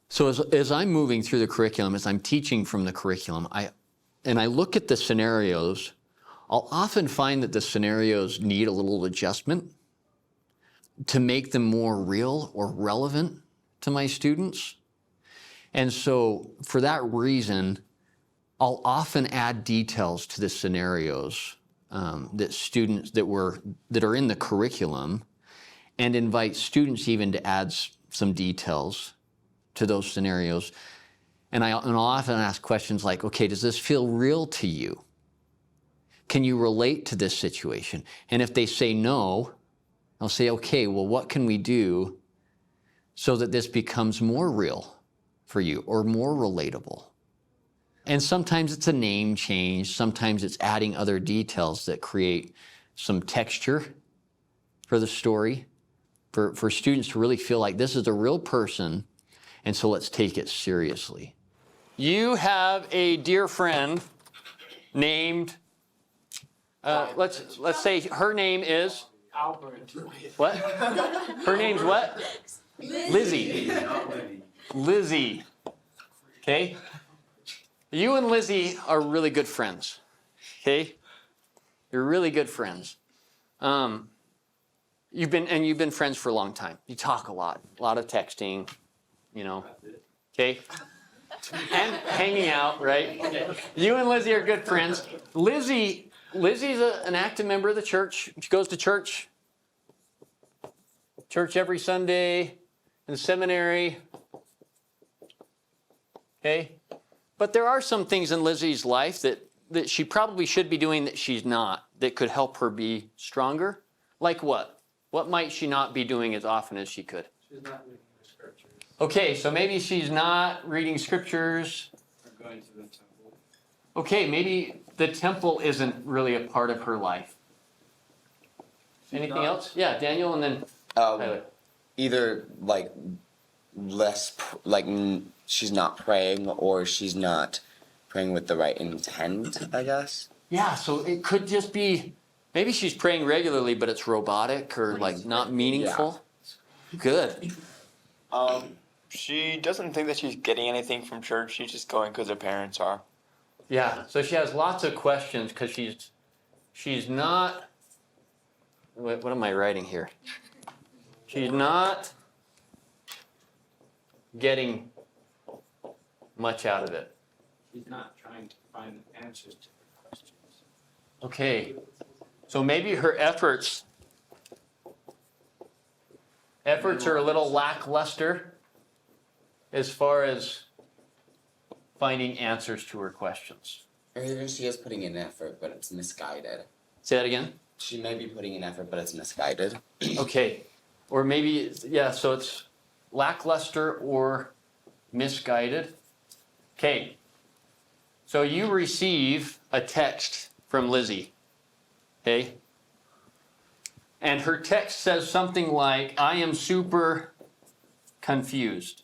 So as I'm moving through the curriculum, as I'm teaching from the curriculum, I look at the scenarios, I'll often find that the scenarios need a little adjustment to make them more real or relevant to my students. And so for that reason, I'll often add details to the scenarios that students that are in the curriculum, and invite students even to add some details to those scenarios. And I'll often ask questions like, okay, does this feel real to you? Can you relate to this situation? And if they say no, I'll say, okay, well, what can we do so that this becomes more real for you or more relatable? And sometimes it's a name change. Sometimes it's adding other details that create some texture for the story, for students to really feel like this is a real person, and so let's take it seriously. You have a dear friend named, let's say her name is? Albert. What? Her name's what? Lizzie. Lizzie. Okay? You and Lizzie are really good friends. Okay? You're really good friends. You've been friends for a long time. You talk a lot of texting, you know. Okay? And hanging out, right? You and Lizzie are good friends. Lizzie's an active member of the church. She goes to church every Sunday, in the seminary. Okay? But there are some things in Lizzie's life that she probably should be doing that she's not, that could help her be stronger. Like what? What might she not be doing as often as she could? She's not reading the scriptures. Okay, so maybe she's not reading scriptures. Or going to the temple. Okay, maybe the temple isn't really a part of her life. Anything else? Yeah, Daniel, and then Tyler. Either like she's not praying, or she's not praying with the right intent, I guess. Yeah, so it could just be, maybe she's praying regularly, but it's robotic or like not meaningful. Yeah. Good. She doesn't think that she's getting anything from church. She's just going because her parents are. Yeah, so she has lots of questions because she's not, what am I writing here? She's not getting much out of it. She's not trying to find answers to her questions. Okay, so maybe her efforts are a little lackluster as far as finding answers to her questions. Or even she is putting in effort, but it's misguided. Say that again? She may be putting in effort, but it's misguided. Okay, or maybe, yeah, so it's lackluster or misguided. Okay, so you receive a text from Lizzie, okay? And her text says something like, I am super confused.